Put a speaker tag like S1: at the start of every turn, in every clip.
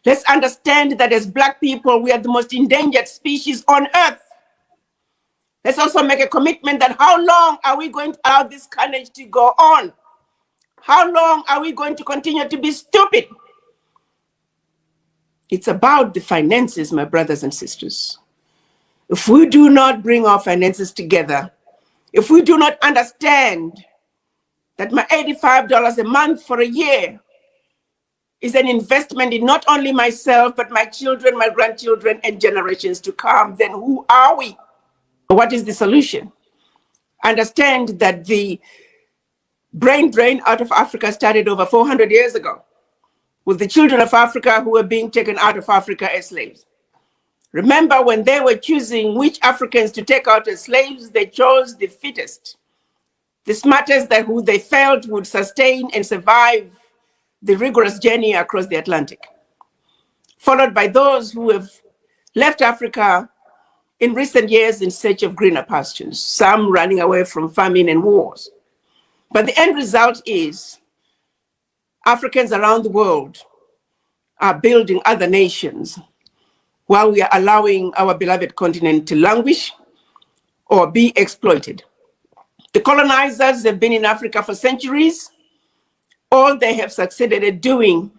S1: Let's understand that as Black people, we are the most endangered species on earth. Let's also make a commitment that how long are we going to allow this carnage to go on? How long are we going to continue to be stupid? It's about the finances, my brothers and sisters. If we do not bring our finances together, if we do not understand that my $85 a month for a year is an investment in not only myself, but my children, my grandchildren, and generations to come, then who are we? What is the solution? Understand that the brain drain out of Africa started over 400 years ago with the children of Africa who were being taken out of Africa as slaves. Remember, when they were choosing which Africans to take out as slaves, they chose the fittest, the smartest, that who they felt would sustain and survive the rigorous journey across the Atlantic, followed by those who have left Africa in recent years in search of greener pastures, some running away from famine and wars. But the end result is Africans around the world are building other nations while we are allowing our beloved continent to languish or be exploited. The colonizers have been in Africa for centuries. All they have succeeded at doing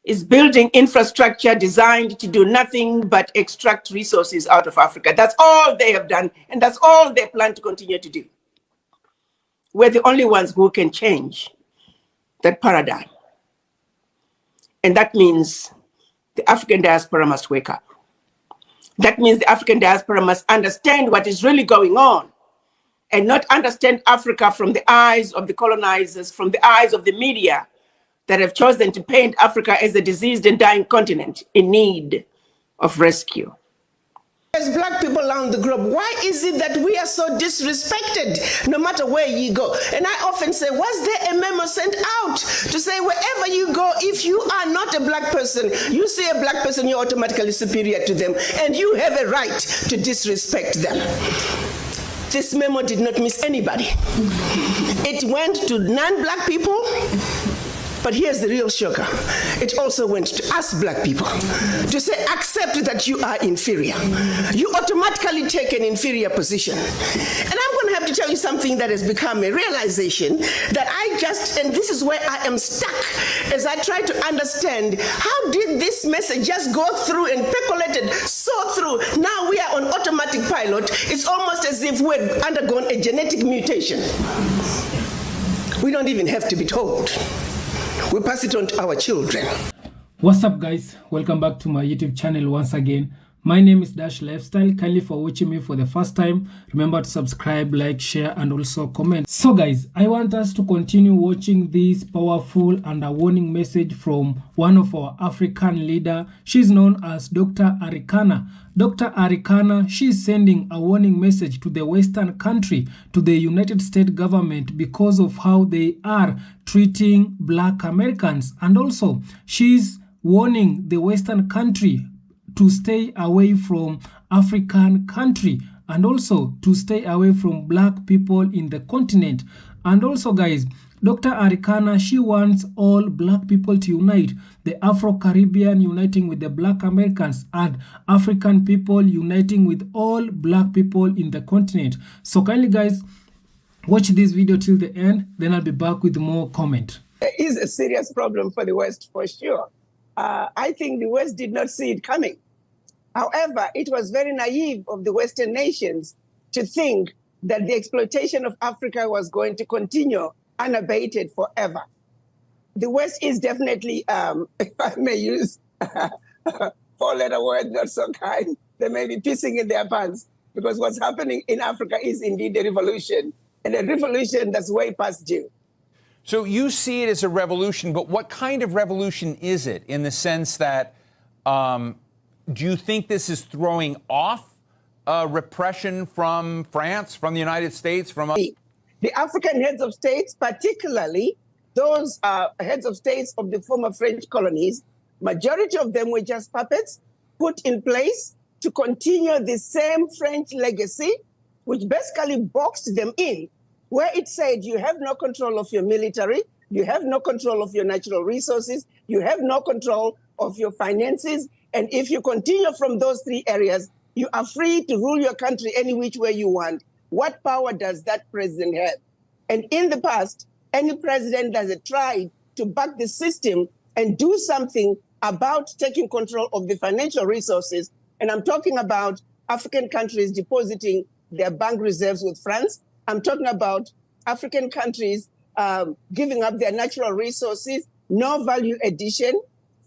S1: is building infrastructure designed to do nothing but extract resources out of Africa. That's all they have done, and that's all they plan to continue to do. We're the only ones who can change that paradigm. And that means the African diaspora must wake up. That means the African diaspora must understand what is really going on and not understand Africa from the eyes of the colonizers, from the eyes of the media that have chosen to paint Africa as a diseased and dying continent in need of rescue.
S2: As Black people around the globe, why is it that we are so disrespected no matter where you go? And I often say, was there a memo sent out to say wherever you go, if you are not a Black person, you see a Black person, you're automatically superior to them, and you have a right to disrespect them? This memo did not miss anybody. It went to non-Black people. But here's the real shocker. It also went to us Black people to say, accept that you are inferior. You automatically take an inferior position. And I'm going to have to tell you something that has become a realization that and this is where I am stuck as I try to understand, how did this message just go through and percolated so through? Now we are on automatic pilot. It's almost as if we've undergone a genetic mutation. We don't even have to be told. We pass it on to our children.
S3: What's up, guys? Welcome back to my YouTube channel once again. My name is Dash Lifestyle. Kindly for watching me for the first time, remember to subscribe, like, share, and also comment. So guys, I want us to continue watching this powerful and a warning message from one of our African leader. She's known as Dr. Arikana. Dr. Arikana, she's sending a warning message to the Western country, to the United States government, because of how they are treating Black Americans. And also, she's warning the Western country to stay away from African country, and also to stay away from Black people in the continent. And also, guys, Dr. Arikana, she wants all Black people to unite, the Afro-Caribbean uniting with the Black Americans, and African people uniting with all Black people in the continent. So kindly, guys, watch this video till the end, then I'll be back with more comment.
S1: It is a serious problem for the West, for sure. I think the West did not see it coming. However, it was very naive of the Western nations to think that the exploitation of Africa was going to continue unabated forever. The West is definitely, if I may use a four-letter word, not so kind, they may be pissing in their pants, because what's happening in Africa is indeed a revolution, and a revolution that's way past due.
S4: So you see it as a revolution, but what kind of revolution is it, in the sense that do you think this is throwing off repression from France, from the United States, from
S1: the African heads of states, particularly those heads of states of the former French colonies? Majority of them were just puppets put in place to continue the same French legacy, which basically boxed them in, where it said you have no control of your military, you have no control of your natural resources, you have no control
S2: of your finances. And if you continue from those 3 areas, you are free to rule your country any which way you want. What power does that president have? And in the past, any president that has tried to back the system and do something about taking control of the financial resources, and I'm talking about African countries depositing their bank reserves with France. I'm talking about African countries giving up their natural resources, no value addition,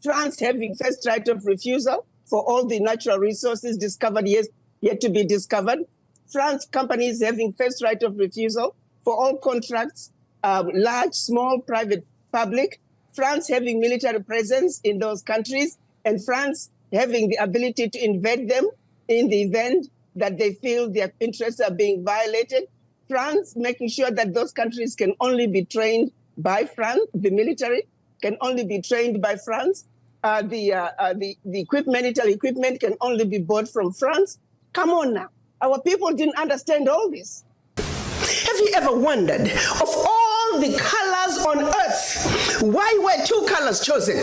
S2: France having first right of refusal for all the natural resources discovered yet to be discovered, France companies having first right of refusal for all contracts, large, small, private, public, France having military presence in those countries, and France having the ability to invade them in the event that they feel their interests are being violated. France making sure that those countries can only be trained by France, the military can only be trained by France. The military equipment can only be bought from France. Come on now. Our people didn't understand all this. Have you ever wondered, of all the colors on earth, why were 2 colors chosen?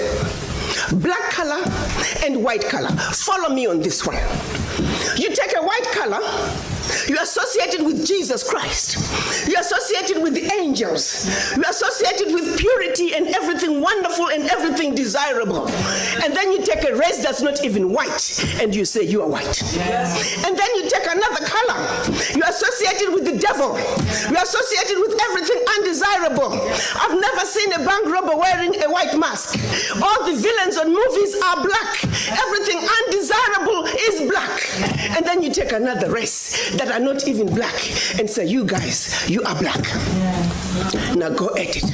S2: Black color and white color. Follow me on this one. You take a white color, you associate it with Jesus Christ. You associate it with the angels. You associate it with purity and everything wonderful and everything desirable. And then you take a race that's not even white and you say you are white. Yes. And then you take another color. You associate it with the devil. You associate it with everything undesirable. I've never seen a bank robber wearing a white mask. All the villains on movies are black. Everything undesirable is black. And then you take another race that are not even black and say, you guys, you are black. Yeah. Now go at it.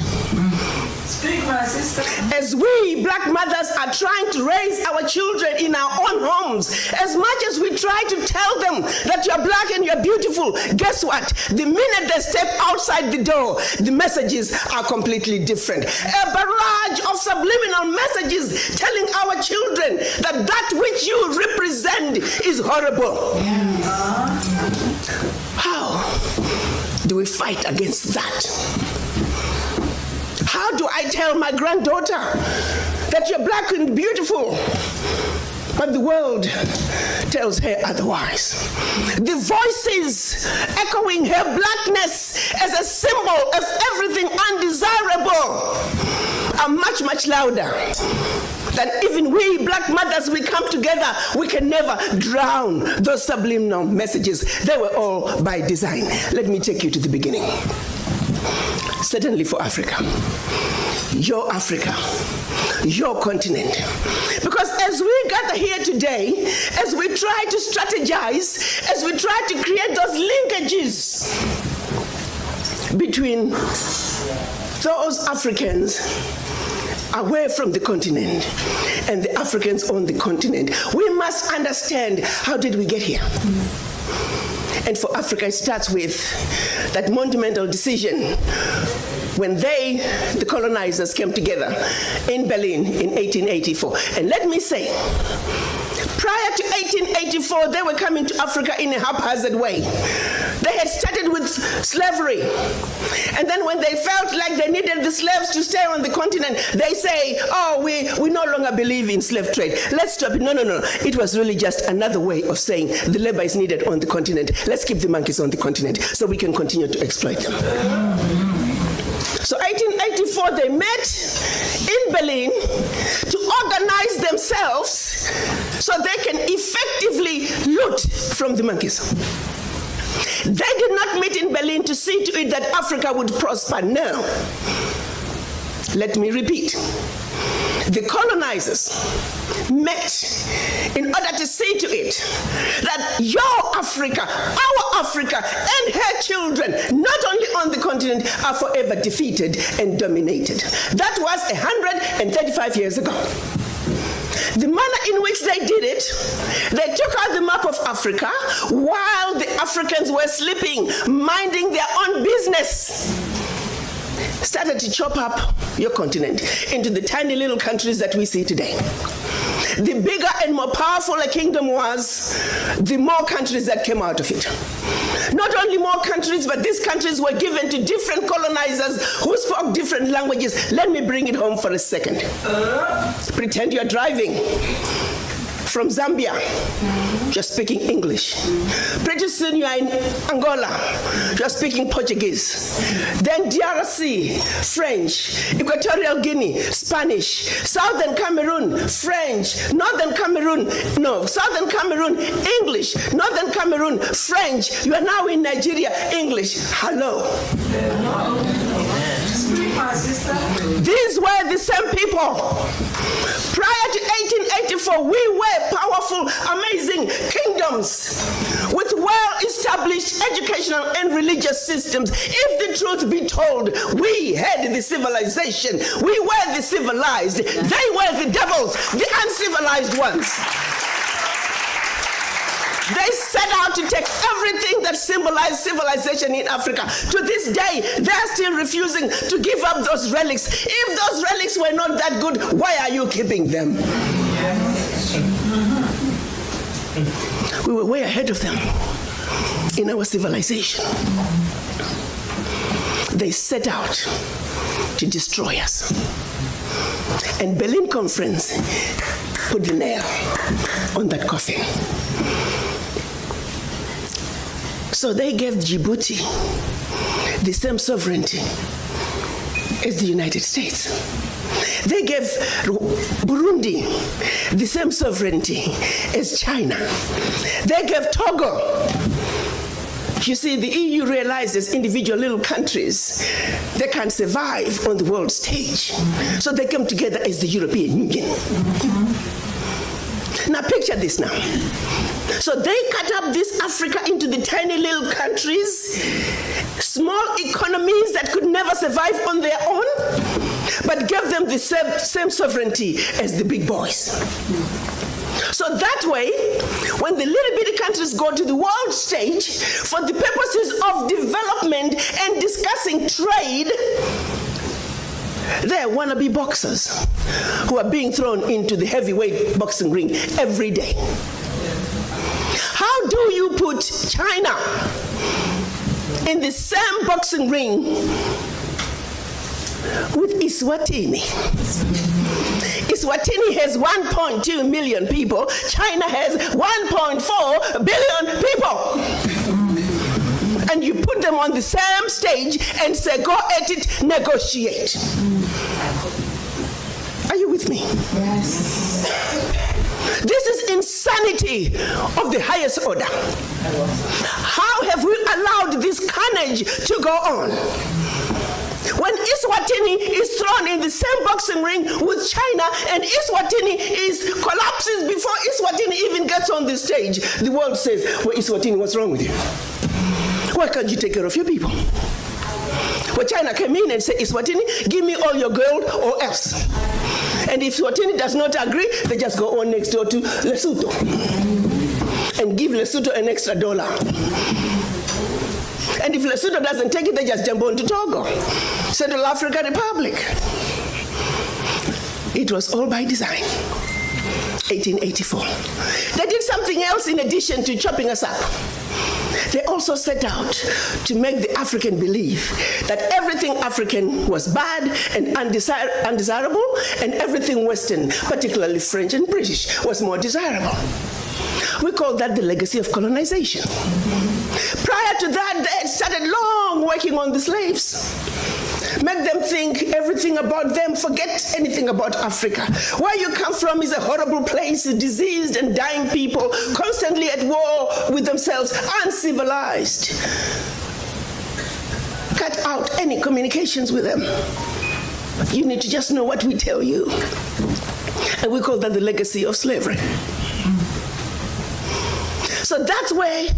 S2: Speak, my sister. As we black mothers are trying to raise our children in our own homes, as much as we try to tell them that you're black and you're beautiful, guess what? The minute they step outside the door, the messages are completely different. A barrage of subliminal messages telling our children that that which you represent is horrible. Yeah. How do we fight against that? How do I tell my granddaughter that you're black and beautiful, but the world tells her otherwise? The voices echoing her blackness as a symbol of everything undesirable are much, much louder than even we black mothers, we come together, we can never drown those subliminal messages. They were all by design. Let me take you to the beginning. Certainly for Africa, your continent. Because as we gather here today, as we try to strategize, as we try to create those linkages between those Africans away from the continent and the Africans on the continent, we must understand, how did we get here? And for Africa, it starts with that monumental decision when the colonizers, came together in Berlin in 1884. And let me say, prior to 1884, they were coming to Africa in a haphazard way. They had started with slavery. And then when they felt like they needed the slaves to stay on the continent, they say, oh, we no longer believe in slave trade. Let's stop it. No. It was really just another way of saying the labor is needed on the continent. Let's keep the monkeys on the continent so we can continue to exploit them. So 1884, they met in Berlin to organize themselves so they can effectively loot from the monkeys. They did not meet in Berlin to see to it that Africa would prosper. No. Let me repeat. The colonizers met in order to see to it that your Africa, our Africa, and her children, not only on the continent, are forever defeated and dominated. That was 135 years ago. The manner in which they did it, they took out the map of Africa while the Africans were sleeping, minding their own business. Started to chop up your continent into the tiny little countries that we see today. The bigger and more powerful a kingdom was, the more countries that came out of it. Not only more countries, but these countries were given to different colonizers who spoke different languages. Let me bring it home for a second. Pretend you're driving from Zambia, you're speaking English. Pretty soon you're in Angola, you're speaking Portuguese. Then DRC, French. Equatorial Guinea, Spanish. Southern Cameroon, French. Northern Cameroon, Southern Cameroon, English. Northern Cameroon, French. You are now in Nigeria, English. Hello. These were the same people. Prior to 1884, we were powerful, amazing kingdoms with well-established educational and religious systems. If the truth be told, we had the civilization. We were the civilized. They were the devils, the uncivilized ones. They set out to take everything that symbolized civilization in Africa. To this day, they're still refusing to give up those relics. If those relics were not that good, why are you keeping them? We were way ahead of them in our civilization. They set out to destroy us. And Berlin Conference put the nail on that coffin. So they gave Djibouti the same sovereignty as the United States. They gave Burundi the same sovereignty as China. They gave Togo. You see, the EU realizes individual little countries, they can't survive on the world stage. So they come together as the European Union. Now picture this now. So they cut up this Africa into the tiny little countries, small economies that could never survive on their own, but gave them the same sovereignty as the big boys. So that way, when the little bitty countries go to the world stage for the purposes of development and discussing trade, they're wannabe boxers who are being thrown into the heavyweight boxing ring every day. How do you put China in the same boxing ring with Eswatini? Eswatini has 1.2 million people. China has 1.4 billion people. And you put them on the same stage and say, go at it, negotiate. Are you with me? Yes. This is insanity of the highest order. How have we allowed this carnage to go on? When Eswatini is thrown in the same boxing ring with China and Eswatini collapses before Eswatini even gets on the stage, the world says, well, Eswatini, what's wrong with you? Why can't you take care of your people? Well, China came in and said, Eswatini, give me all your gold or else. And if Eswatini does not agree, they just go on next door to Lesotho and give Lesotho an extra $1. And if Lesotho doesn't take it, they just jump on to Togo, Central African Republic. It was all by design. 1884. They did something else in addition to chopping us up. They also set out to make the African believe that everything African was bad and undesirable, and everything Western, particularly French and British, was more desirable. We call that the legacy of colonization. Prior to that, they had started long working on the slaves. Make them think everything about them, forget anything about Africa. Where you come from is a horrible place, diseased and dying people, constantly at war with themselves, uncivilized. Cut out any communications with them. You need to just know what we tell you. And we call that the legacy of slavery. So that's where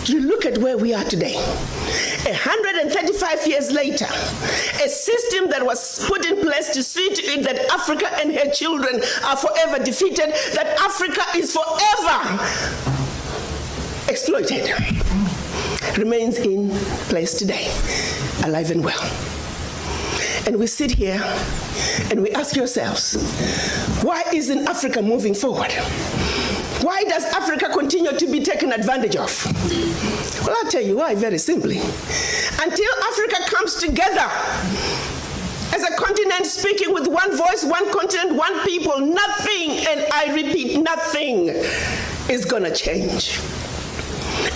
S2: you look at where we are today. 135 years later, a system that was put in place to see to it that Africa and her children are forever defeated, that Africa is forever exploited, remains in place today, alive and well. And we sit here and we ask ourselves, why isn't Africa moving forward? Why does Africa continue to be taken advantage of? Well, I'll tell you why, very simply. Until Africa comes together as a continent speaking with one voice, one continent, one people, nothing, and I repeat, nothing is gonna change.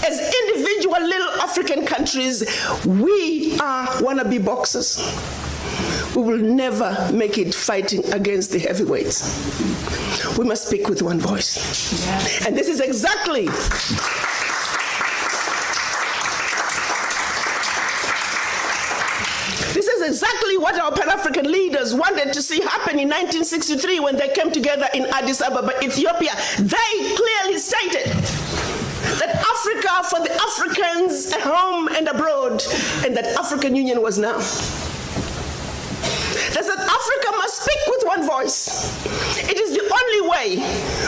S2: As individual little African countries, we are wannabe boxers. We will never make it fighting against the heavyweights. We must speak with one voice. Yeah. And this is exactly what our Pan-African leaders wanted to see happen in 1963 when they came together in Addis Ababa, Ethiopia. They clearly stated that Africa for the Africans at home and abroad, and that African Union was now. That Africa must speak with one voice. It is the only way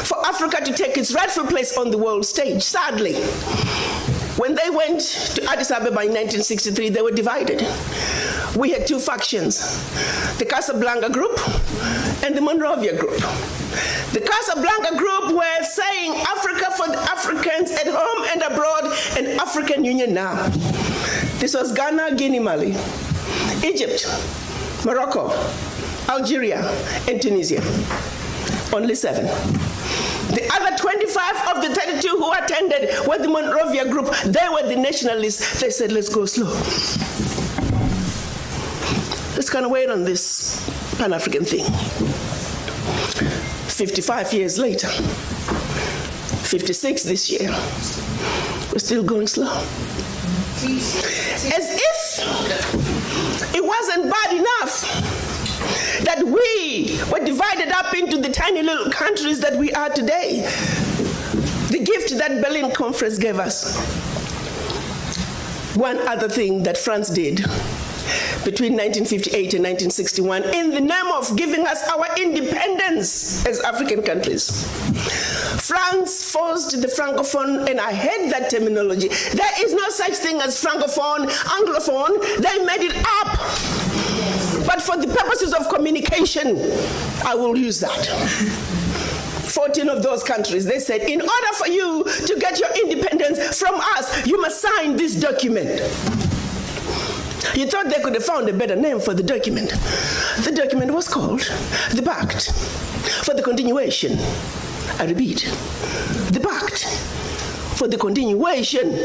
S2: for Africa to take its rightful place on the world stage. Sadly, when they went to Addis Ababa in 1963, they were divided. We had two factions, the Casablanca group and the Monrovia group. The Casablanca group were saying Africa for the Africans at home and abroad, and African Union now. This was Ghana, Guinea, Mali, Egypt, Morocco, Algeria, and Tunisia. Only 7. The other 25 of the 32 who attended were the Monrovia group. They were the nationalists. They said, let's go slow. Let's kind of wait on this Pan-African thing. 55 years later, 56 this year, we're still going slow. As if it wasn't bad enough that we were divided up into the tiny little countries that we are today. The gift that Berlin Conference gave us. One other thing that France did between 1958 and 1961 in the name of giving us our independence as African countries. France forced the Francophone, and I hate that terminology. There is no such thing as Francophone, Anglophone. They made it up. But for the purposes of communication, I will use that. 14 of those countries, they said, in order for you to get your independence from us, you must sign this document. You thought they could have found a better name for the document. The document was called the Pact for the Continuation. I repeat, the Pact for the Continuation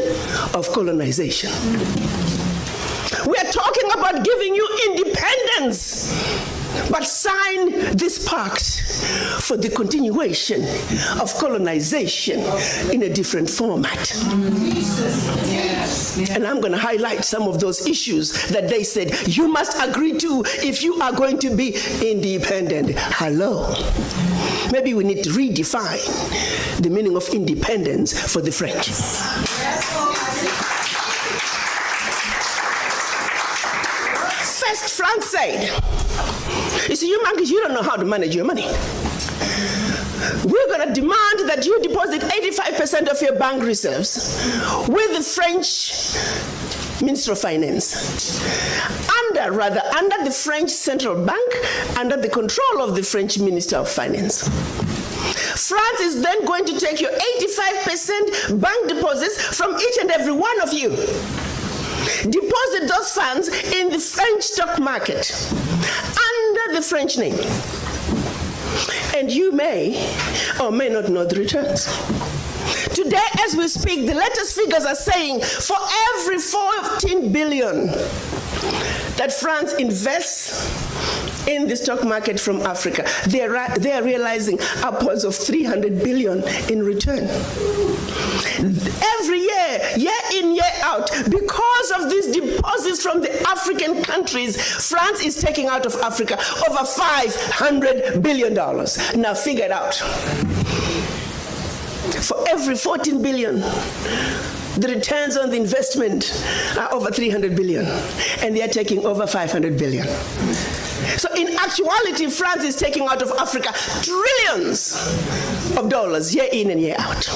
S2: of Colonization. We are talking about giving you independence, but sign this pact for the continuation of colonization in a different format. And I'm going to highlight some of those issues that they said you must agree to if you are going to be independent. Hello. Maybe we need to redefine the meaning of independence for the French. First, France said, you see, you monkeys, you don't know how to manage your money. We're going to demand that you deposit 85% of your bank reserves with the French Minister of Finance. Under the French Central Bank, under the control of the French Minister of Finance. France is then going to take your 85% bank deposits from each and every one of you. Deposit those funds in the French stock market under the French name. And you may or may not know the returns. Today, as we speak, the latest figures are saying for every 14 billion that France invests in the stock market from Africa, they are realizing upwards of 300 billion in return. Every year in, year out, because of these deposits from the African countries, France is taking out of Africa over $500 billion. Now figure it out. For every 14 billion, the returns on the investment are over 300 billion, and they are taking over 500 billion. So in actuality, France is taking out of Africa trillions of dollars year in and year out.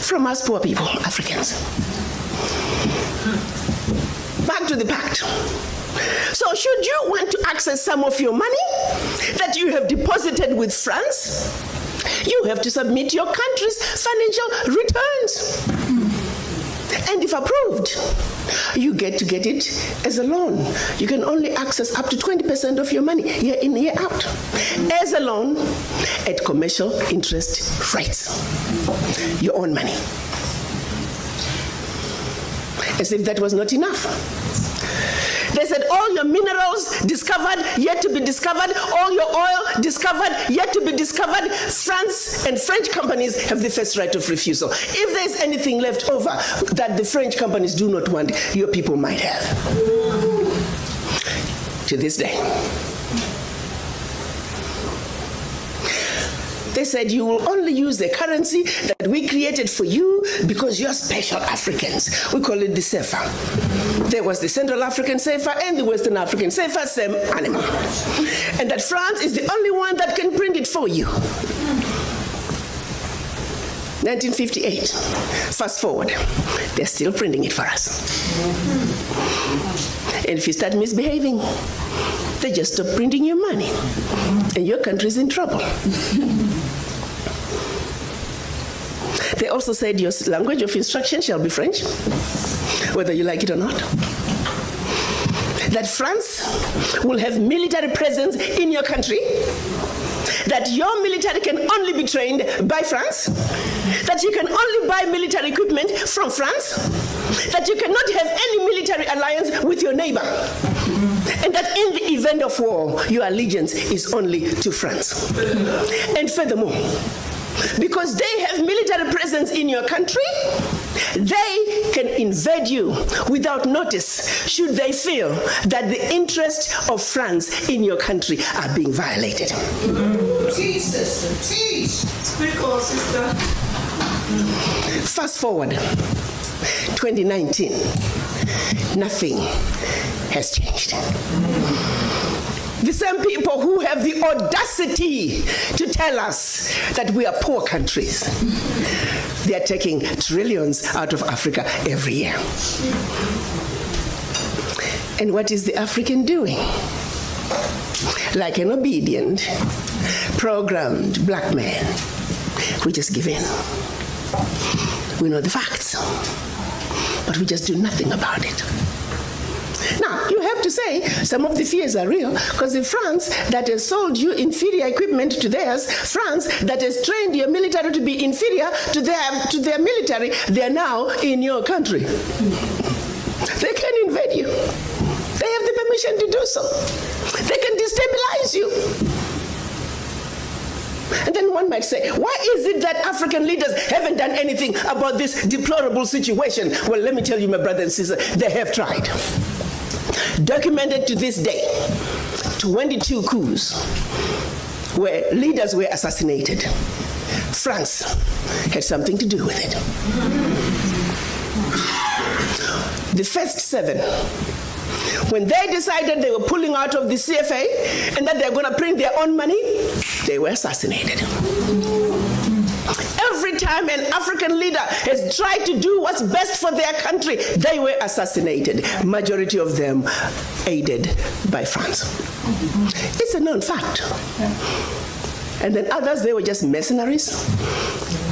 S2: From us poor people, Africans. Back to the pact. So should you want to access some of your money that you have deposited with France, You have to submit your country's financial returns. And if approved, you get to get it as a loan. You can only access up to 20% of your money year in, year out as a loan at commercial interest rates. Your own money. As if that was not enough. They said all your minerals discovered, yet to be discovered, all your oil discovered, yet to be discovered. France and French companies have the first right of refusal. If there's anything left over that the French companies do not want, your people might have. To this day. They said you will only use the currency that we created for you because you're special Africans. We call it the CFA. There was the Central African CFA and the Western African CFA, same animal. And that France is the only one that can print it for you. 1958. Fast forward. They're still printing it for us. And if you start misbehaving, they just stop printing your money. And your country's in trouble. They also said your language of instruction shall be French, whether you like it or not. That France will have military presence in your country. That your military can only be trained by France. That you can only buy military equipment from France. That you cannot have any military alliance with your neighbor. And that in the event of war, your allegiance is only to France. And furthermore, because they have military presence in your country, they can invade you without notice should they feel that the interests of France in your country are being violated.
S5: Teach, sister, teach. Speak on, sister.
S2: Fast forward, 2019, nothing has changed. The same people who have the audacity to tell us that we are poor countries, they are taking trillions out of Africa every year. And what is the African doing? Like an obedient, programmed black man, we just give in. We know the facts, but we just do nothing about it. Now, you have to say some of the fears are real, because in France that has sold you inferior equipment to theirs, France that has trained your military to be inferior to their military, they are now in your country. They can invade you. They have the permission to do so. They can destabilize you. And then one might say, why is it that African leaders haven't done anything about this deplorable situation? Well, let me tell you, my brother and sister, they have tried. Documented to this day, 22 coups where leaders were assassinated. France had something to do with it. The first 7, when they decided they were pulling out of the CFA and that they're going to print their own money, they were assassinated. Every time an African leader has tried to do what's best for their country, they were assassinated. Majority of them aided by France. It's a known fact. And then others, they were just mercenaries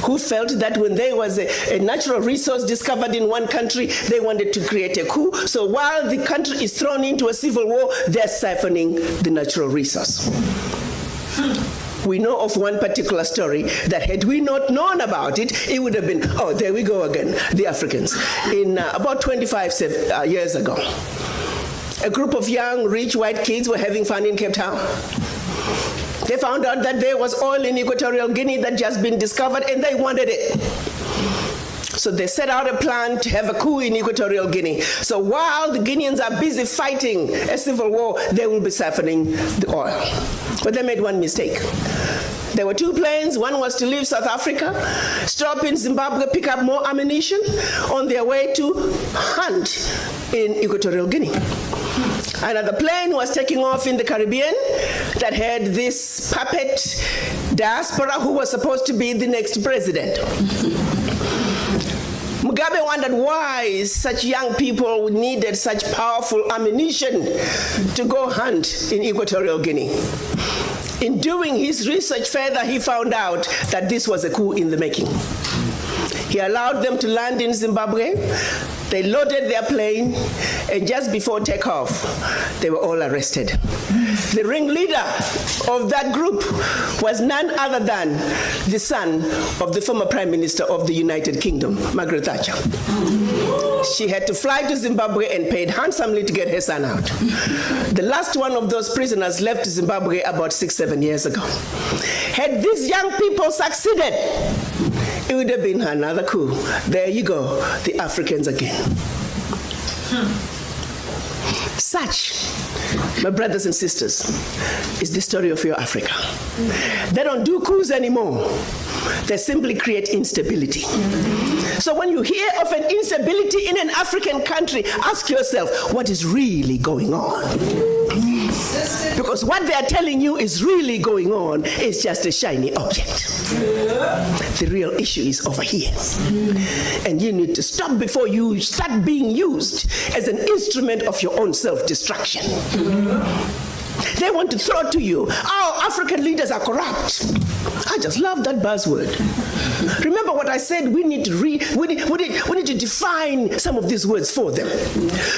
S2: who felt that when there was a natural resource discovered in one country, they wanted to create a coup. So while the country is thrown into a civil war, they're siphoning the natural resource. We know of one particular story that had we not known about it, it would have been, oh, there we go again, the Africans. In about 25 years ago, a group of young, rich, white kids were having fun in Cape Town. They found out that there was oil in Equatorial Guinea that had just been discovered, and they wanted it. So they set out a plan to have a coup in Equatorial Guinea. So while the Guineans are busy fighting a civil war, they will be siphoning the oil. But they made one mistake. There were 2 planes. One was to leave South Africa, stop in Zimbabwe, pick up more ammunition on their way to hunt in Equatorial Guinea. Another plane was taking off in the Caribbean that had this puppet diaspora who was supposed to be the next president. Mugabe wondered why such young people needed such powerful ammunition to go hunt in Equatorial Guinea. In doing his research further, he found out that this was a coup in the making. He allowed them to land in Zimbabwe. They loaded their plane, and just before takeoff, they were all arrested. The ringleader of that group was none other than the son of the former Prime Minister of the United Kingdom, Margaret Thatcher. She had to fly to Zimbabwe and paid handsomely to get her son out. The last one of those prisoners left Zimbabwe about 6-7 years ago. Had these young people succeeded, it would have been another coup. There you go, the Africans again. Such, my brothers and sisters, is the story of your Africa. They don't do coups anymore. They simply create instability. So when you hear of an instability in an African country, ask yourself, what is really going on? Because what they are telling you is really going on is just a shiny object. The real issue is over here. And you need to stop before you start being used as an instrument of your own self-destruction. They want to throw to you, our African leaders are corrupt. I just love that buzzword. Remember what I said, we need to define some of these words for them.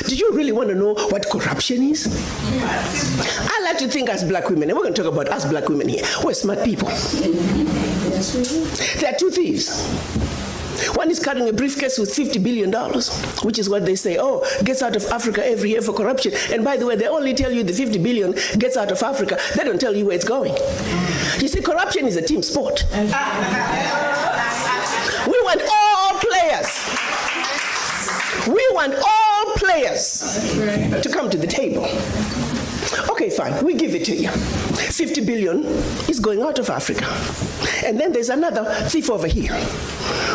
S2: Do you really want to know what corruption is? I like to think as black women, and we're going to talk about us black women here. We're smart people. There are two thieves. One is carrying a briefcase with $50 billion, which is what they say, oh, gets out of Africa every year for corruption. And by the way, they only tell you the 50 billion gets out of Africa. They don't tell you where it's going. You see, corruption is a team sport. We want all players. We want all players to come to the table. Okay, fine, we give it to you. 50 billion is going out of Africa. And then there's another thief over here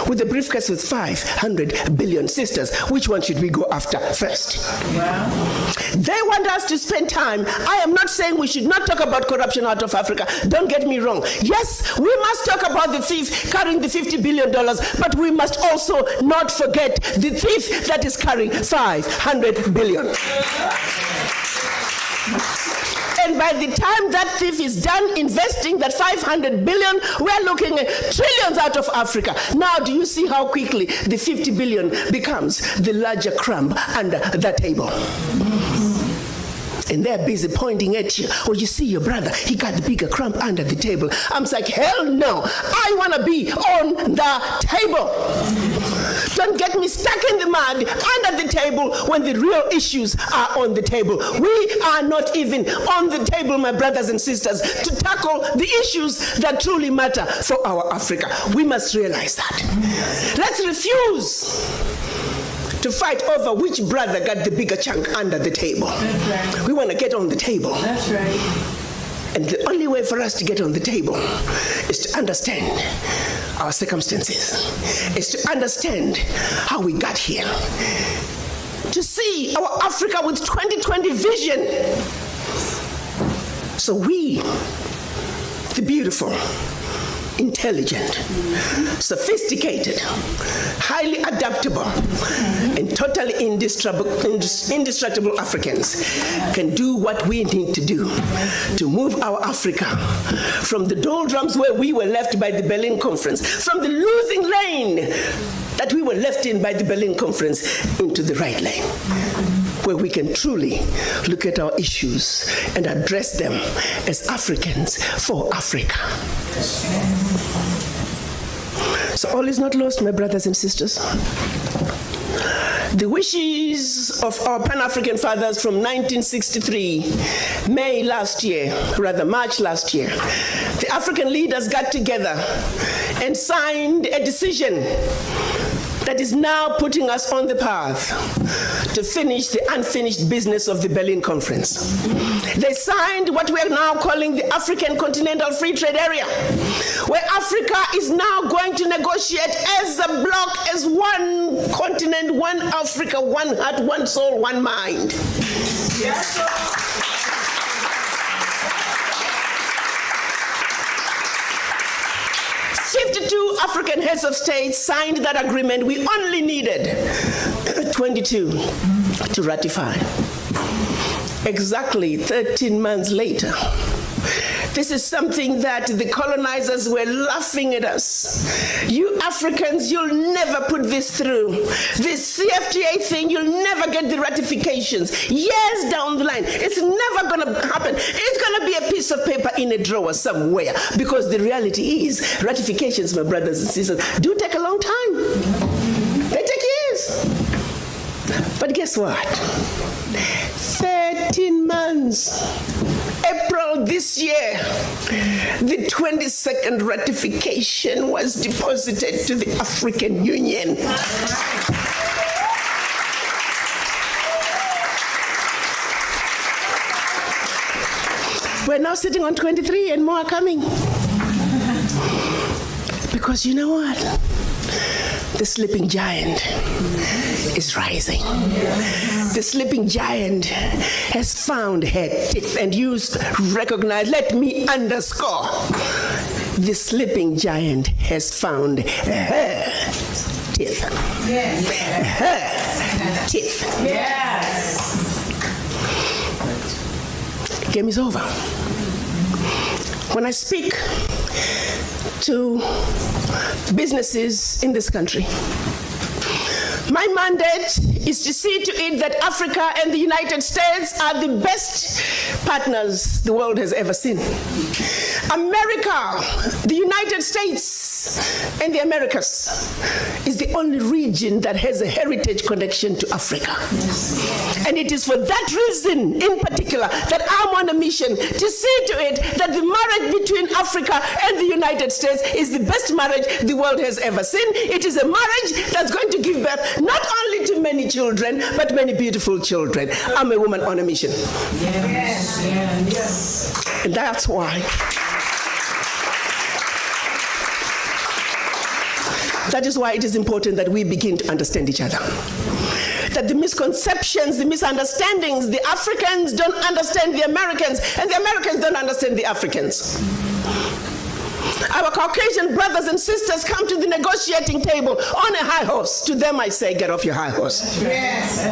S2: with a briefcase with 500 billion sisters. Which one should we go after first? Wow. They want us to spend time. I am not saying we should not talk about corruption out of Africa. Don't get me wrong. Yes, we must talk about the thief carrying the $50 billion, but we must also not forget the thief that is carrying 500 billion. And by the time that thief is done investing that 500 billion, we're looking at trillions out of Africa. Now, do you see how quickly the 50 billion becomes the larger crumb under the table? And they're busy pointing at you. Oh, you see your brother, he got the bigger crumb under the table. I'm like, hell no, I want to be on the table. Don't get me stuck in the mud under the table when the real issues are on the table. We are not even on the table, my brothers and sisters, to tackle the issues that truly matter for our Africa. We must realize that. Let's refuse to fight over which brother got the bigger chunk under the table. That's right. We want to get on the table. That's right. And the only way for us to get on the table is to understand our circumstances, is to understand how we got here, to see our Africa with 2020 vision. So we, the beautiful, intelligent, sophisticated, highly adaptable, and totally indestructible Africans can do what we need to do to move our Africa from the doldrums where we were left by the Berlin Conference, from the losing lane that we were left in by the Berlin Conference, into the right lane, where we can truly look at our issues and address them as Africans for Africa. So all is not lost, my brothers and sisters. The wishes of our Pan-African fathers from 1963, March last year, the African leaders got together and signed a decision that is now putting us on the path to finish the unfinished business of the Berlin Conference. They signed what we are now calling the African Continental Free Trade Area, where Africa is now going to negotiate as a bloc, as one continent, one Africa, one heart, one soul, one mind. Yes, sir. 52 African heads of state signed that agreement. We only needed 22 to ratify. Exactly 13 months later, This is something that the colonizers were laughing at us. You Africans, you'll never put this through. This CFTA thing, you'll never get the ratifications. Years down the line, it's never going to happen. It's going to be a piece of paper in a drawer somewhere, because the reality is ratifications, my brothers and sisters, do take a long time. They take years. But guess what? 13 months. April this year, the 22nd ratification was deposited to the African Union. We're now sitting on 23 and more are coming. Because you know what? The sleeping giant is rising. The sleeping giant has found her teeth, and you recognize, let me underscore, the sleeping giant has found her teeth. Her teeth.
S5: Yes.
S2: Game is over. When I speak to businesses in this country, my mandate is to see to it that Africa and the United States are the best partners the world has ever seen. America, the United States, and the Americas is the only region that has a heritage connection to Africa. And it is for that reason, in particular, that I'm on a mission to see to it that the marriage between Africa and the United States is the best marriage the world has ever seen. It is a marriage that's going to give birth not only to many children, but many beautiful children. I'm a woman on a mission.
S5: Yes. Yes.
S2: And that's why. That is why it is important that we begin to understand each other. That the misconceptions, the misunderstandings, the Africans don't understand the Americans, and the Americans don't understand the Africans. Our Caucasian brothers and sisters come to the negotiating table on a high horse. To them I say, get off your high horse.
S5: Yes.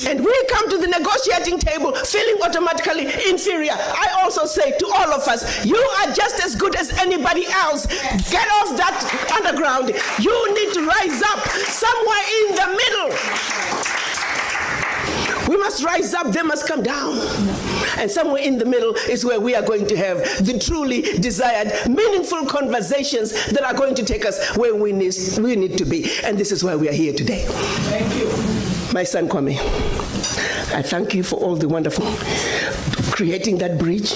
S2: And we come to the negotiating table feeling automatically inferior. I also say to all of us, you are just as good as anybody else. Get off that underground. You need to rise up somewhere in the middle. We must rise up, they must come down. And somewhere in the middle is where we are going to have the truly desired, meaningful conversations that are going to take us where we need to be. And this is why we are here today.
S5: Thank you.
S2: My son Kwame, I thank you for all the wonderful creating that bridge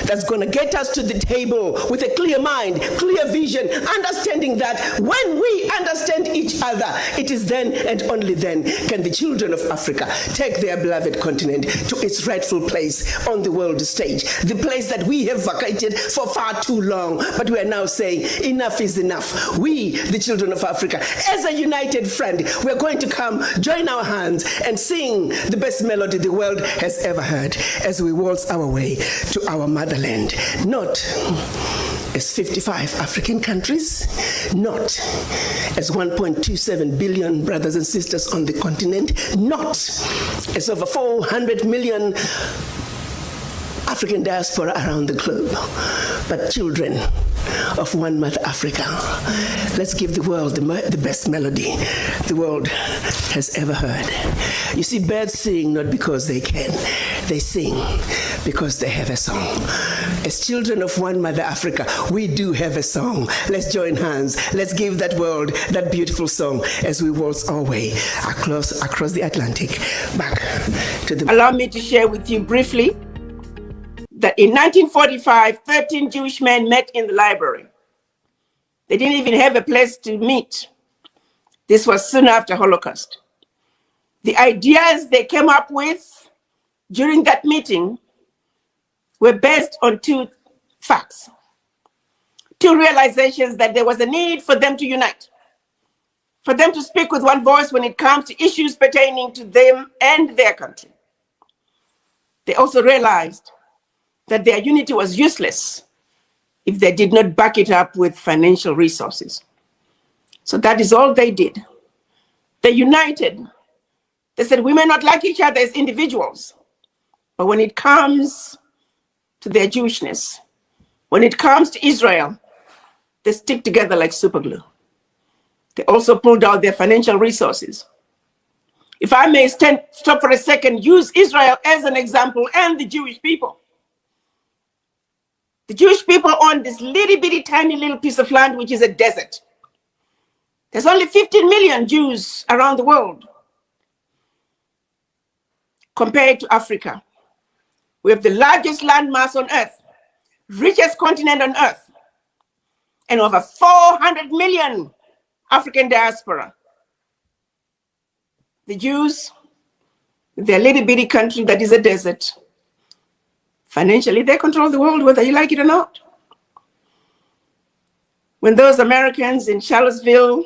S2: that's going to get us to the table with a clear mind, clear vision, understanding that when we understand each other, it is then and only then can the children of Africa take their beloved continent to its rightful place on the world stage, the place that we have vacated for far too long. But we are now saying enough is enough. We, the children of Africa, as a united front, we're going to come, join our hands, and sing the best melody the world has ever heard as we waltz our way to our motherland, not as 55 African countries, not as 1.27 billion brothers and sisters on the continent, not as over 400 million African diaspora around the globe, but children of one mother Africa. Let's give the world the best melody the world has ever heard. You see, birds sing not because they can, they sing because they have a song. As children of one mother Africa, we do have a song. Let's join hands. Let's give that world that beautiful song as we waltz our way across the Atlantic back to the...
S1: Allow me to share with you briefly that in 1945, 13 Jewish men met in the library. They didn't even have a place to meet. This was soon after Holocaust. The ideas they came up with during that meeting were based on two facts, two realizations: that there was a need for them to unite, for them to speak with one voice when it comes to issues pertaining to them and their country. They also realized that their unity was useless if they did not back it up with financial resources. So that is all they did. They united. They said, we may not like each other as individuals, but when it comes to their Jewishness. When it comes to Israel, they stick together like superglue. They also pulled out their financial resources. If I may stop for a second, use Israel as an example and the Jewish people. The Jewish people own this little bitty tiny little piece of land, which is a desert. There's only 15 million Jews around the world. Compared to Africa, we have the largest landmass on earth, richest continent on earth, and over 400 million African diaspora. The Jews, their little bitty country that is a desert, financially, they control the world, whether you like it or not. When those Americans in Charlottesville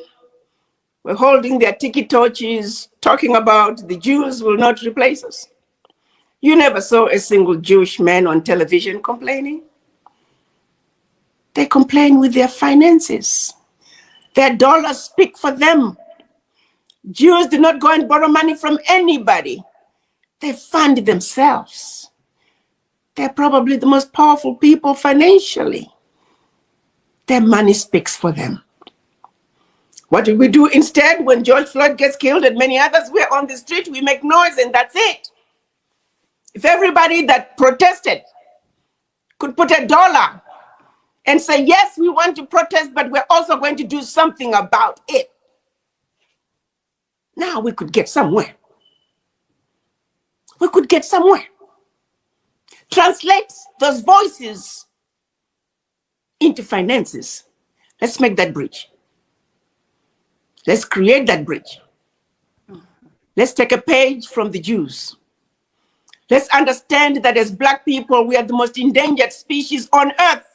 S1: were holding their tiki torches, talking about the Jews will not replace us, you never saw a single Jewish man on television complaining. They complain with their finances. Their dollars speak for them. Jews do not go and borrow money from anybody. They fund themselves. They're probably the most powerful people financially. Their money speaks for them. What do we do instead when George Floyd gets killed and many others? We're on the street, we make noise, and that's it. If everybody that protested could put $1 and say, yes, we want to protest, but we're also going to do something about it, now we could get somewhere. We could get somewhere. Translate those voices into finances. Let's make that bridge. Let's create that bridge. Let's take a page from the Jews. Let's understand that as Black people, we are the most endangered species on earth.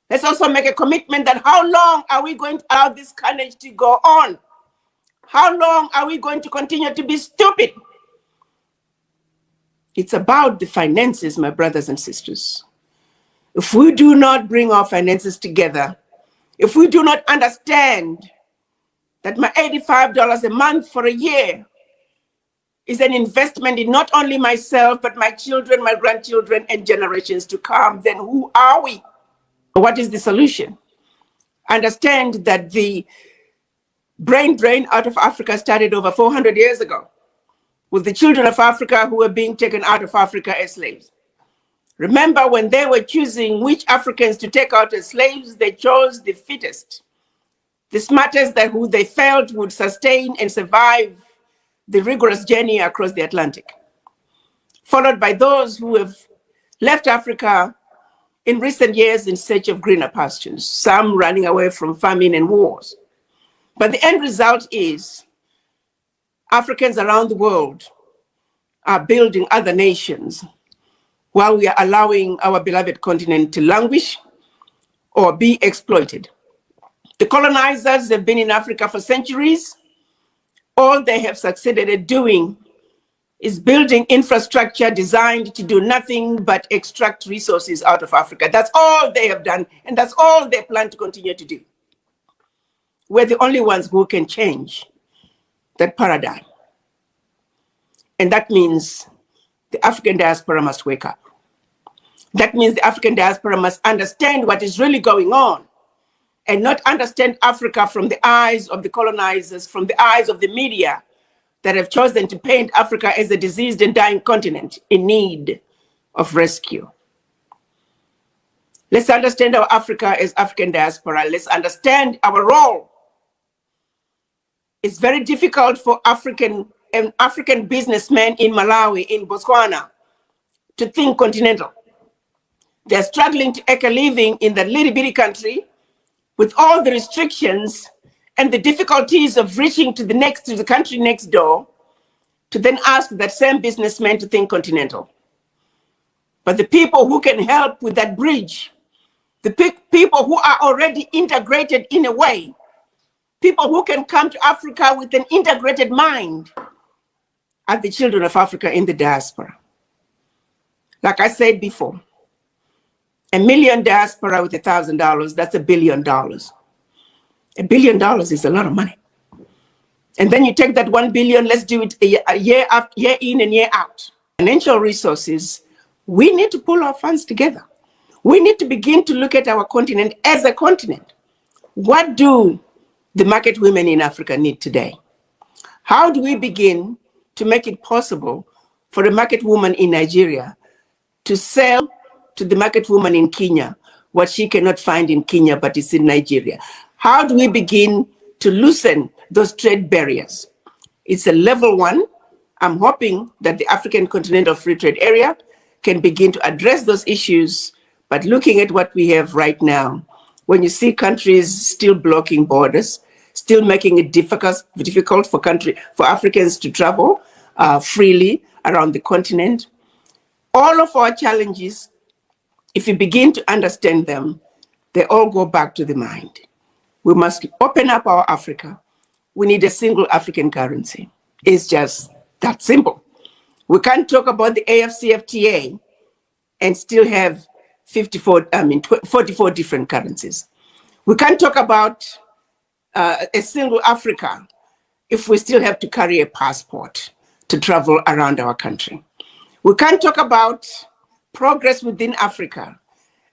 S1: Let's also make a commitment that how long are we going to allow this carnage to go on? How long are we going to continue to be stupid? It's about the finances, my brothers and sisters. If we do not bring our finances together, if we do not understand that my $85 a month for a year is an investment in not only myself, but my children, my grandchildren, and generations to come, then who are we? What is the solution? Understand that the brain drain out of Africa started over 400 years ago with the children of Africa who were being taken out of Africa as slaves. Remember, when they were choosing which Africans to take out as slaves, they chose the fittest, the smartest, that who they felt would sustain and survive the rigorous journey across the Atlantic, followed by those who have left Africa in recent years in search of greener pastures, some running away from famine and wars. But the end result is Africans around the world are building other nations while we are allowing our beloved continent to languish or be exploited. The colonizers have been in Africa for centuries. All they have succeeded at doing is building infrastructure designed to do nothing but extract resources out of Africa. That's all they have done, and that's all they plan to continue to do. We're the only ones who can change that paradigm. And that means the African diaspora must wake up. That means the African diaspora must understand what is really going on and not understand Africa from the eyes of the colonizers, from the eyes of the media that have chosen to paint Africa as a diseased and dying continent in need of rescue. Let's understand our Africa as African diaspora. Let's understand our role. It's very difficult for African businessmen in Malawi, in Botswana, to think continental. They're struggling to make a living in that little bitty country with all the restrictions and the difficulties of reaching to the country next door, to then ask that same businessman to think continental. But the people who can help with that bridge, the people who are already integrated in a way, people who can come to Africa with an integrated mind, are the children of Africa in the diaspora. Like I said before, $1 million diaspora with $1,000, that's $1 billion. $1 billion is a lot of money. And then you take that 1 billion, let's do it a year in and year out. Financial resources We need to pull our funds together. We need to begin to look at our continent as a continent. What do the market women in Africa need today? How do we begin to make it possible for a market woman in Nigeria to sell to the market woman in Kenya what she cannot find in Kenya but is in Nigeria? How do we begin to loosen those trade barriers? It's a level one. I'm hoping that the African Continental Free Trade Area can begin to address those issues, but looking at what we have right now, when you see countries still blocking borders, still making it difficult for Africans to travel freely around the continent, all of our challenges, if we begin to understand them, they all go back to the mind. We must open up our Africa. We need a single African currency. It's just that simple. We can't talk about the AFCFTA and still have 44 different currencies. We can't talk about a single Africa if we still have to carry a passport to travel around our country. We can't talk about progress within Africa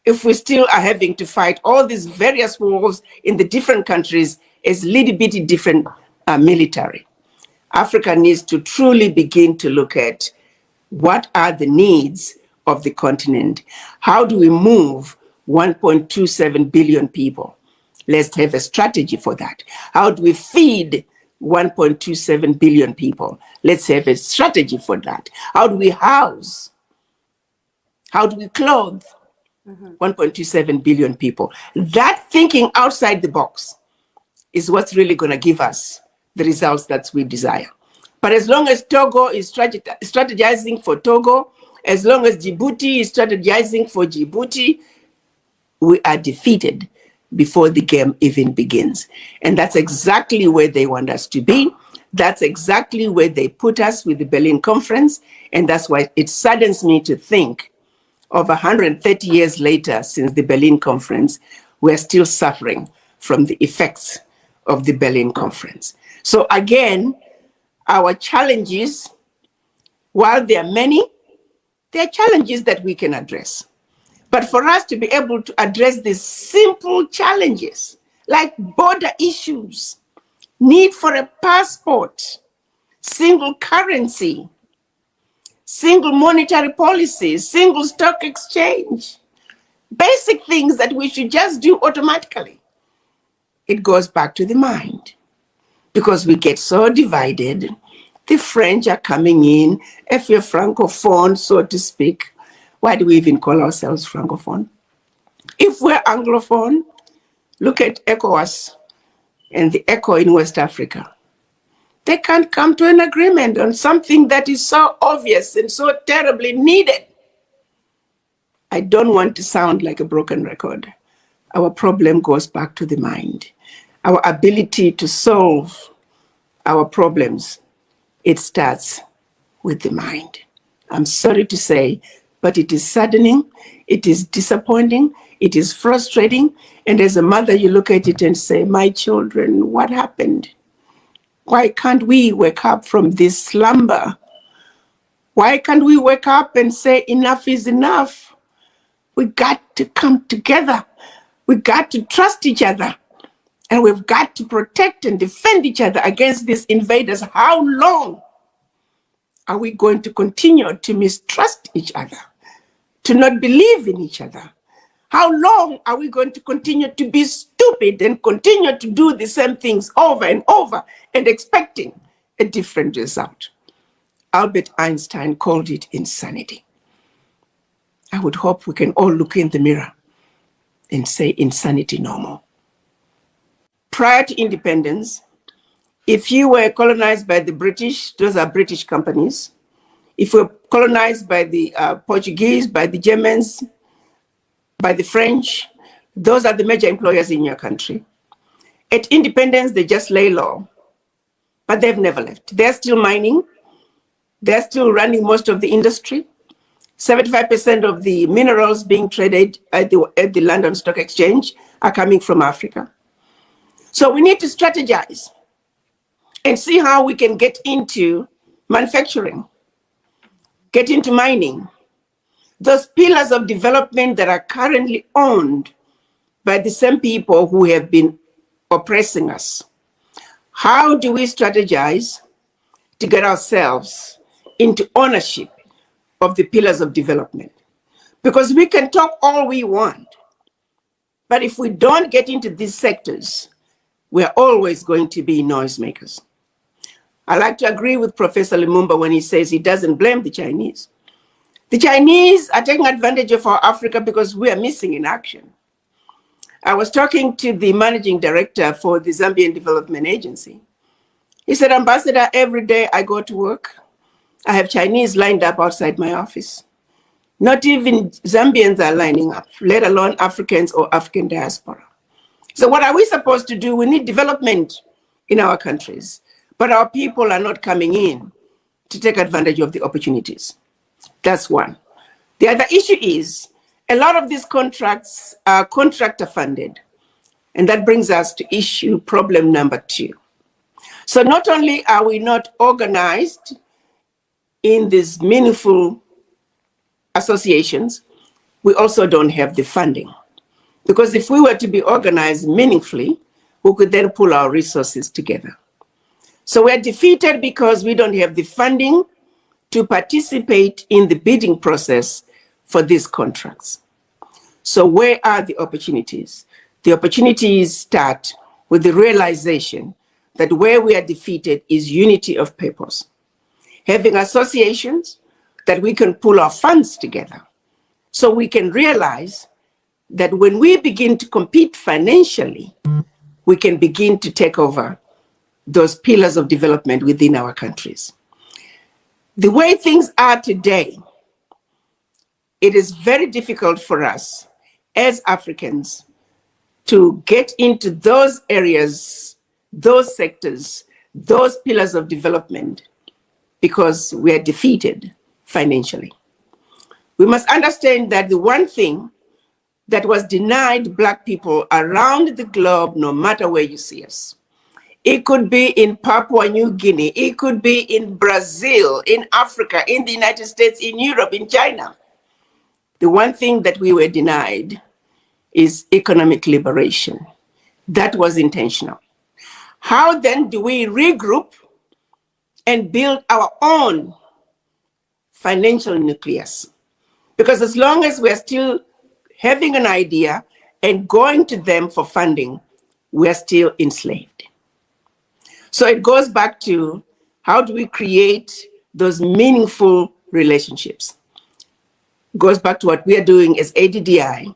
S1: if we still are having to fight all these various wars in the different countries as little bitty different military. Africa needs to truly begin to look at what are the needs of the continent. How do we move 1.27 billion people? Let's have a strategy for that. How do we feed 1.27 billion people? Let's have a strategy for that. How do we house? How do we clothe 1.27 billion people? That thinking outside the box is what's really going to give us the results that we desire. But as long as Togo is strategizing for Togo, as long as Djibouti is strategizing for Djibouti, we are defeated before the game even begins. And that's exactly where they want us to be. That's exactly where they put us with the Berlin Conference. And that's why it saddens me to think of 130 years later since the Berlin Conference, we're still suffering from the effects of the Berlin Conference. So again, our challenges, while there are many, there are challenges that we can address. But for us to be able to address these simple challenges, like border issues, need for a passport, single currency, single monetary policy, single stock exchange, basic things that we should just do automatically, it goes back to the mind. Because we get so divided. The French are coming in. If you're Francophone, so to speak, why do we even call ourselves Francophone? If we're Anglophone, look at ECOWAS and the ECO in West Africa. They can't come to an agreement on something that is so obvious and so terribly needed. I don't want to sound like a broken record. Our problem goes back to the mind. Our ability to solve our problems, it starts with the mind. I'm sorry to say, but it is saddening, it is disappointing, it is frustrating. And as a mother, you look at it and say, my children, what happened? Why can't we wake up from this slumber? Why can't we wake up and say enough is enough? We got to come together. We got to trust each other. And we've got to protect and defend each other against these invaders. How long are we going to continue to mistrust each other, to not believe in each other? How long are we going to continue to be stupid and continue to do the same things over and over and expecting a different result? Albert Einstein called it insanity. I would hope we can all look in the mirror and say insanity no more. Prior to independence, if you were colonized by the British, those are British companies. If you were colonized by the Portuguese, by the Germans, by the French, those are the major employers in your country. At independence, they just lay low, but they've never left. They're still mining. They're still running most of the industry. 75% of the minerals being traded at the London Stock Exchange are coming from Africa. So we need to strategize and see how we can get into manufacturing, get into mining, those pillars of development that are currently owned by the same people who have been oppressing us? How do we strategize to get ourselves into ownership of the pillars of development? Because we can talk all we want, but if we don't get into these sectors, we're always going to be noisemakers. I like to agree with Professor Lumumba when he says he doesn't blame the Chinese. The Chinese are taking advantage of our Africa because we are missing in action. I was talking to the managing director for the Zambian Development Agency. He said, Ambassador, every day I go to work, I have Chinese lined up outside my office. Not even Zambians are lining up, let alone Africans or African diaspora. So what are we supposed to do? We need development in our countries, but our people are not coming in to take advantage of the opportunities. That's one. The other issue is a lot of these contracts are contractor funded. And that brings us to issue problem number 2. So not only are we not organized in these meaningful associations, we also don't have the funding. Because if we were to be organized meaningfully, we could then pull our resources together. So we're defeated because we don't have the funding to participate in the bidding process for these contracts. So where are the opportunities? The opportunities start with the realization that where we are defeated is unity of purpose. Having associations that we can pull our funds together so we can realize that when we begin to compete financially, we can begin to take over those pillars of development within our countries. The way things are today, it is very difficult for us as Africans to get into those areas, those sectors, those pillars of development because we are defeated financially. We must understand that the one thing that was denied Black people around the globe, no matter where you see us, it could be in Papua New Guinea, it could be in Brazil, in Africa, in the United States, in Europe, in China. The one thing that we were denied is economic liberation. That was intentional. How then do we regroup and build our own financial nucleus? Because as long as we're still having an idea and going to them for funding, we're still enslaved. So it goes back to how do we create those meaningful relationships? Goes back to what we are doing as ADDI.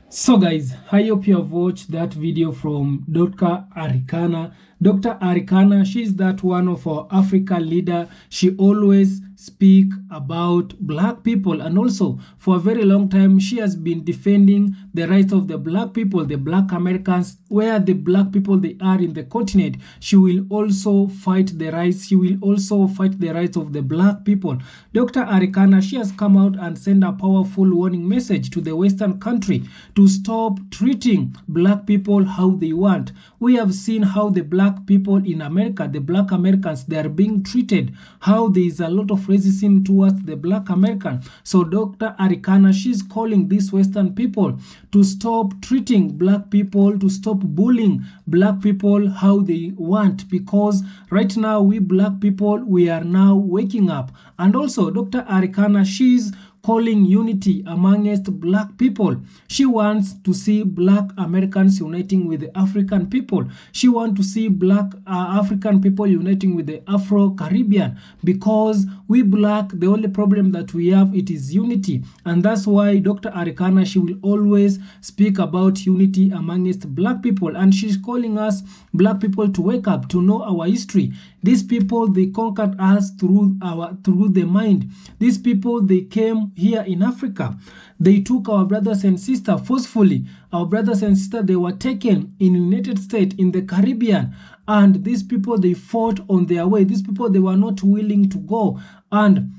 S3: So guys, I hope you have watched that video from Dr. Arikana. Dr. Arikana, she's that one of our Africa leader. She always speak about Black people, and also for a very long time she has been defending the rights of the Black people, the Black Americans, where the Black people they are in the continent. She will also fight the rights. She will also fight the rights of the Black people. Dr. Arikana, she has come out and sent a powerful warning message to the Western country to stop treating Black people how they want. We have seen how the Black people in America, the Black Americans, they are being treated, how there is a lot of racism towards the Black American. So Dr. Arikana, she's calling these Western people to stop treating Black people, to stop bullying Black people how they want, because right now we Black people, we are now waking up. And also Dr. Arikana, she's calling unity amongst Black people. She wants to see Black Americans uniting with the African people. She wants to see Black African people uniting with the Afro-Caribbean, because we Black, the only problem that we have, it is unity. And that's why Dr. Arikana, she will always speak about unity amongst Black people. And she's calling us Black people to wake up, to know our history. These people, they conquered us through the mind. These people, they came here in Africa. They took our brothers and sisters forcefully. Our brothers and sisters, they were taken in United States, in the Caribbean. And these people, they fought on their way. These people, they were not willing to go. And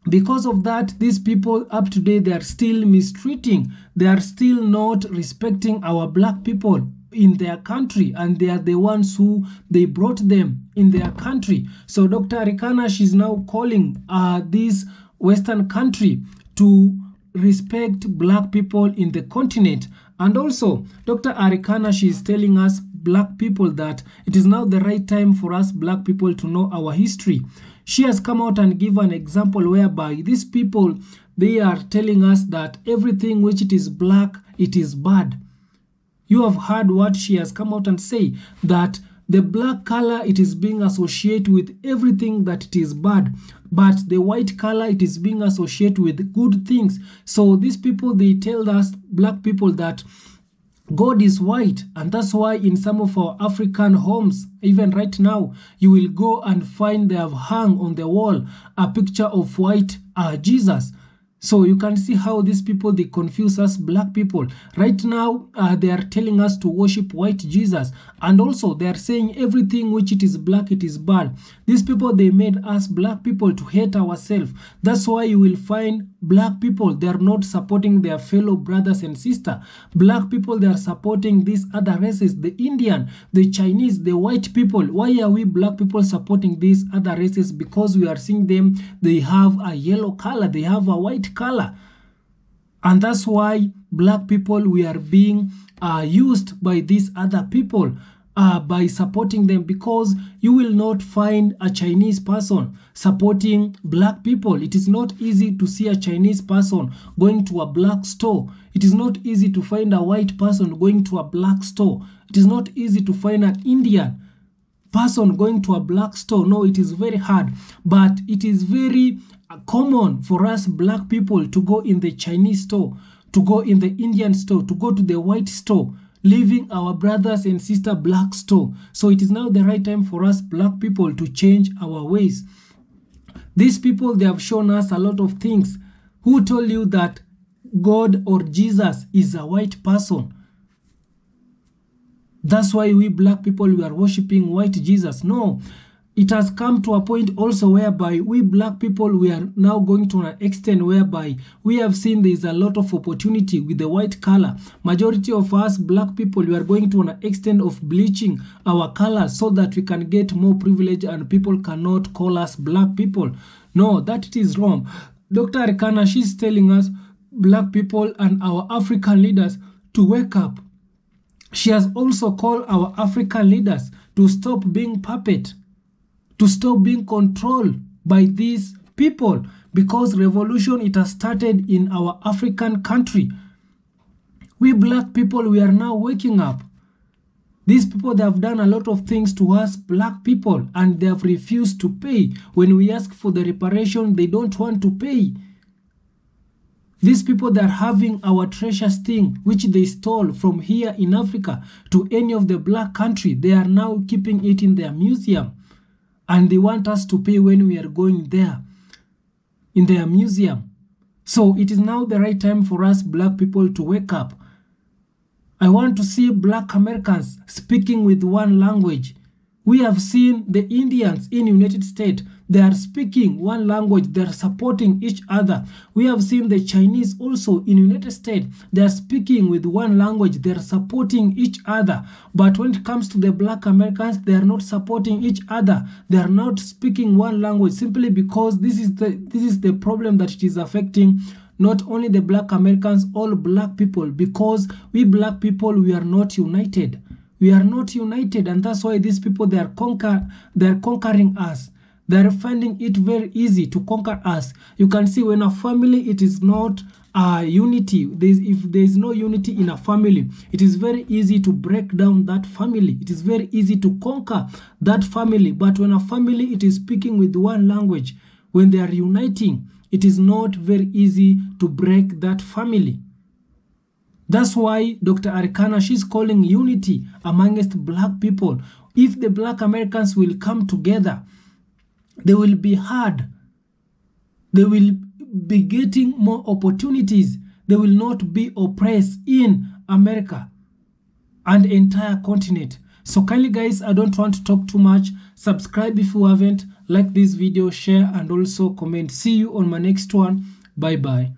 S3: because of that, these people up to date, they are still mistreating. They are still not respecting our Black people in their country, and they are the ones who they brought them in their country. So Dr. Arikana, she's now calling this Western country to respect black people in the continent. And also, Dr. Arikana, she's telling us black people that it is now the right time for us black people to know our history. She has come out and give an example whereby these people, they are telling us that everything which it is black, it is bad. You have heard what she has come out and say, that the black color, it is being associated with everything that it is bad, but the white color, it is being associated with good things. So these people, they tell us black people that God is white, and that's why in some of our African homes, even right now, you will go and find they have hung on the wall a picture of white Jesus. So you can see how these people, they confuse us black people. Right now, they are telling us to worship white Jesus. And also, they are saying everything which it is black, it is bad. These people, they made us black people to hate ourselves. That's why you will find black people, they are not supporting their fellow brothers and sisters. Black people, they are supporting these other races, the Indian, the Chinese, the white people. Why are we black people supporting these other races? Because we are seeing them, they have a yellow color, they have a white color. And that's why black people, we are being used by these other people by supporting them, because you will not find a Chinese person supporting black people. It is not easy to see a Chinese person going to a black store. It is not easy to find a white person going to a black store. It is not easy to find an Indian person going to a black store. No, it is very hard, but it is very common for us black people to go in the Chinese store, to go in the Indian store, to go to the white store, leaving our brothers and sister black store. So it is now the right time for us black people to change our ways. These people, they have shown us a lot of things. Who told you that God or Jesus is a white person? That's why we black people, we are worshiping white Jesus. No, it has come to a point also whereby we black people, we are now going to an extent whereby we have seen there is a lot of opportunity with the white color. Majority of us black people, we are going to an extent of bleaching our colors so that we can get more privilege and people cannot call us black people. No, that is wrong. Dr. Arikana, she's telling us black people and our African leaders to wake up. She has also called our African leaders to stop being puppet, to stop being controlled by these people, because revolution, it has started in our African country. We black people, we are now waking up. These people, they have done a lot of things to us black people, and they have refused to pay. When we ask for the reparation, they don't want to pay. These people, they are having our treasures thing, which they stole from here in Africa to any of the black country. They are now keeping it in their museum. And they want us to pay when we are going there, in their museum. So it is now the right time for us black people to wake up. I want to see black Americans speaking with one language. We have seen the Indians in United States. They are speaking one language. They are supporting each other. We have seen the Chinese also in United States. They are speaking with one language. They are supporting each other. But when it comes to the black Americans, they are not supporting each other. They are not speaking one language, simply because this is the problem that it is affecting not only the black Americans, all black people, because we black people, we are not united. We are not united, and that's why these people, they are conquering us. They are finding it very easy to conquer us. You can see when a family, it is not unity. If there is no unity in a family, it is very easy to break down that family. It is very easy to conquer that family. But when a family, it is speaking with one language, when they are uniting, it is not very easy to break that family. That's why Dr. Arikana, she's calling unity amongst black people. If the black Americans will come together, they will be heard. They will be getting more opportunities. They will not be oppressed in America and the entire continent. So kindly guys, I don't want to talk too much. Subscribe if you haven't. Like this video, share, and also comment. See you on my next one. Bye bye.